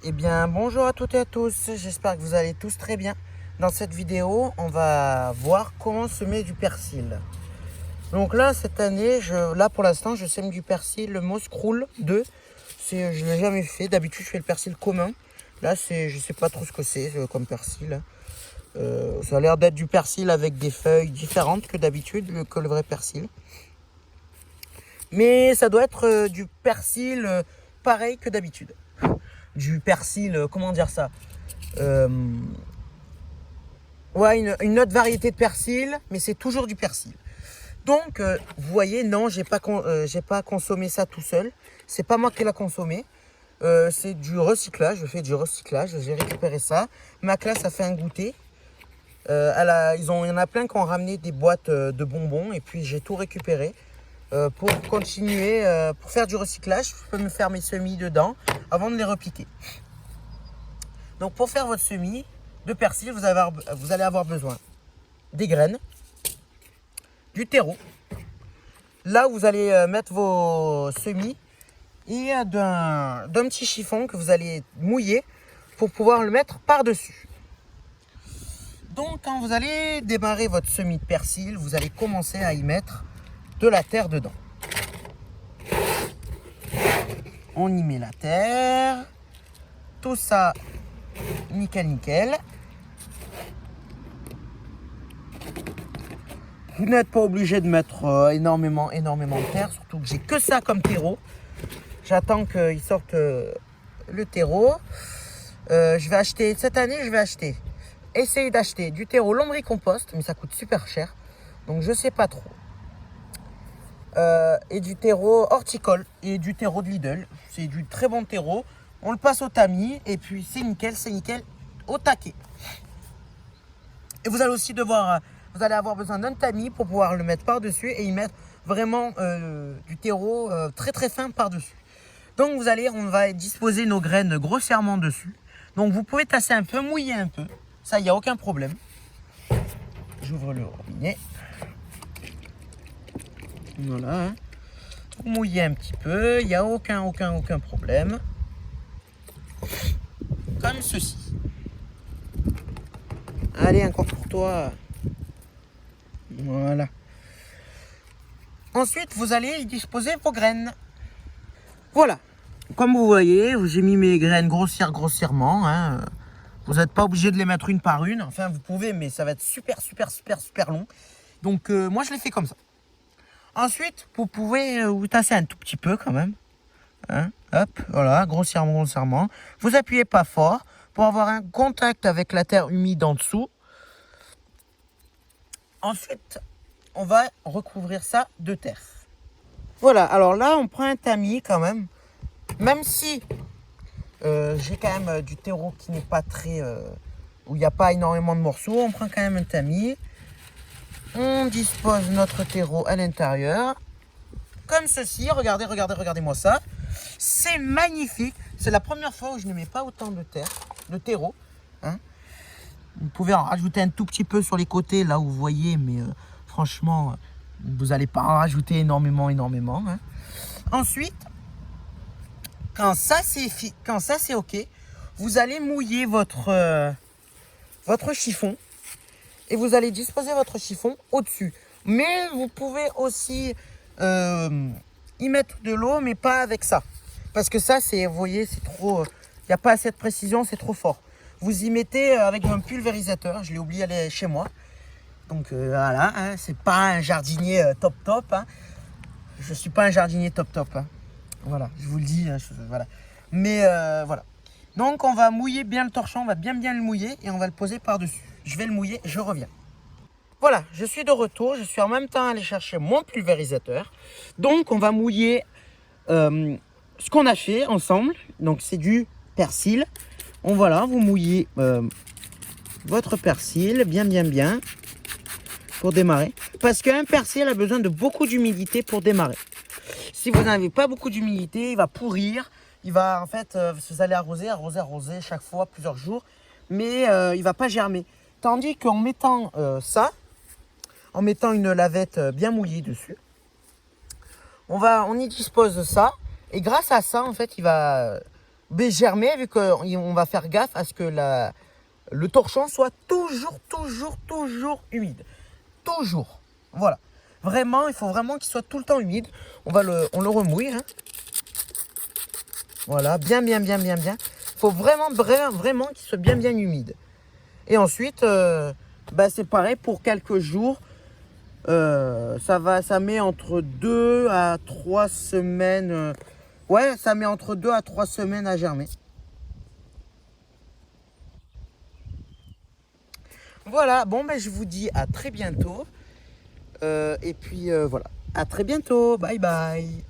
Eh bien, bonjour à toutes et à tous, j'espère que vous allez tous très bien. Dans cette vidéo, on va voir comment semer du persil. Donc là, cette année, là pour l'instant, je sème du persil, le Moscroul 2. Je ne l'ai jamais fait, d'habitude je fais le persil commun. Là, je ne sais pas trop ce que c'est comme persil. Ça a l'air d'être du persil avec des feuilles différentes que d'habitude, que le vrai persil. Mais ça doit être du persil pareil que d'habitude. Du persil, comment dire ça, ouais, une autre variété de persil, mais c'est toujours du persil. Donc, vous voyez, non, j'ai pas consommé ça tout seul. C'est pas moi qui l'a consommé. C'est du recyclage, je fais du recyclage, j'ai récupéré ça. Ma classe a fait un goûter. Il y en a plein qui ont ramené des boîtes de bonbons et puis j'ai tout récupéré. Pour continuer, pour faire du recyclage, je peux me faire mes semis dedans avant de les repiquer. Donc pour faire votre semis de persil, vous allez avoir besoin des graines, du terreau, là où vous allez mettre vos semis, et d'un petit chiffon que vous allez mouiller pour pouvoir le mettre par-dessus. Donc quand vous allez démarrer votre semis de persil, vous allez commencer à y mettre de la terre dedans. On y met la terre, tout ça nickel. Vous n'êtes pas obligé de mettre énormément de terre, surtout que j'ai que ça comme terreau. J'attends qu'il sorte le terreau. Cette année, essayer d'acheter du terreau lombricompost, mais ça coûte super cher, donc je sais pas trop. Et du terreau horticole et du terreau de Lidl. C'est du très bon terreau. On le passe au tamis et puis c'est nickel au taquet. Et vous allez avoir besoin d'un tamis pour pouvoir le mettre par-dessus et y mettre vraiment du terreau très fin par-dessus. Donc on va disposer nos graines grossièrement dessus. Donc vous pouvez tasser un peu, mouiller un peu. Ça, il n'y a aucun problème. J'ouvre le robinet. Voilà. Hein. Vous mouillez un petit peu, il n'y a aucun problème. Comme ceci. Allez, encore pour toi. Voilà. Ensuite, vous allez y disposer vos graines. Voilà. Comme vous voyez, j'ai mis mes graines grossièrement. Hein. Vous n'êtes pas obligé de les mettre une par une. Enfin, vous pouvez, mais ça va être super long. Donc, moi, je les fais comme ça. Ensuite, vous pouvez vous tasser un tout petit peu quand même. Hein, hop, voilà, grossièrement. Vous appuyez pas fort pour avoir un contact avec la terre humide en dessous. Ensuite, on va recouvrir ça de terre. Voilà, alors là, on prend un tamis quand même. Même si j'ai quand même du terreau qui n'est pas très... où il n'y a pas énormément de morceaux, on prend quand même un tamis. On dispose notre terreau à l'intérieur. Comme ceci, regardez-moi ça. C'est magnifique. C'est la première fois où je ne mets pas autant de terreau. Hein. Vous pouvez en rajouter un tout petit peu sur les côtés, là où vous voyez, mais franchement, vous n'allez pas en rajouter énormément. Hein. Ensuite, quand ça c'est OK, vous allez mouiller votre chiffon et vous allez disposer votre chiffon au-dessus. Mais vous pouvez aussi y mettre de l'eau, mais pas avec ça. Parce que ça, vous voyez, c'est trop... Il n'y a pas assez de précision, c'est trop fort. Vous y mettez avec un pulvérisateur. Je l'ai oublié aller chez moi. Donc voilà, hein, c'est pas un jardinier top. Hein. Je suis pas un jardinier top. Hein. Voilà, je vous le dis. Hein, voilà. Mais voilà. Donc on va mouiller bien le torchon, on va bien le mouiller et on va le poser par-dessus. Je vais le mouiller, je reviens. Voilà, je suis de retour. Je suis en même temps allé chercher mon pulvérisateur. Donc on va mouiller ce qu'on a fait ensemble. Donc c'est du persil. Vous mouillez votre persil bien pour démarrer. Parce qu'un persil a besoin de beaucoup d'humidité pour démarrer. Si vous n'avez pas beaucoup d'humidité, il va pourrir. Il va, en fait, vous allez arroser chaque fois, plusieurs jours. Mais il ne va pas germer. Tandis qu'en mettant en mettant une lavette bien mouillée dessus, on y dispose ça. Et grâce à ça, en fait, il va germer, vu qu'on va faire gaffe à ce que le torchon soit toujours humide. Toujours. Voilà. Vraiment, il faut vraiment qu'il soit tout le temps humide. On le remouille. Hein. Voilà, bien. Il faut vraiment qu'il soit bien humide. Et ensuite, c'est pareil pour quelques jours. Ça met entre 2 à 3 semaines. Ouais, ça met entre 2 à 3 semaines à germer. Voilà, bon, je vous dis à très bientôt. Et puis voilà, à très bientôt. Bye bye.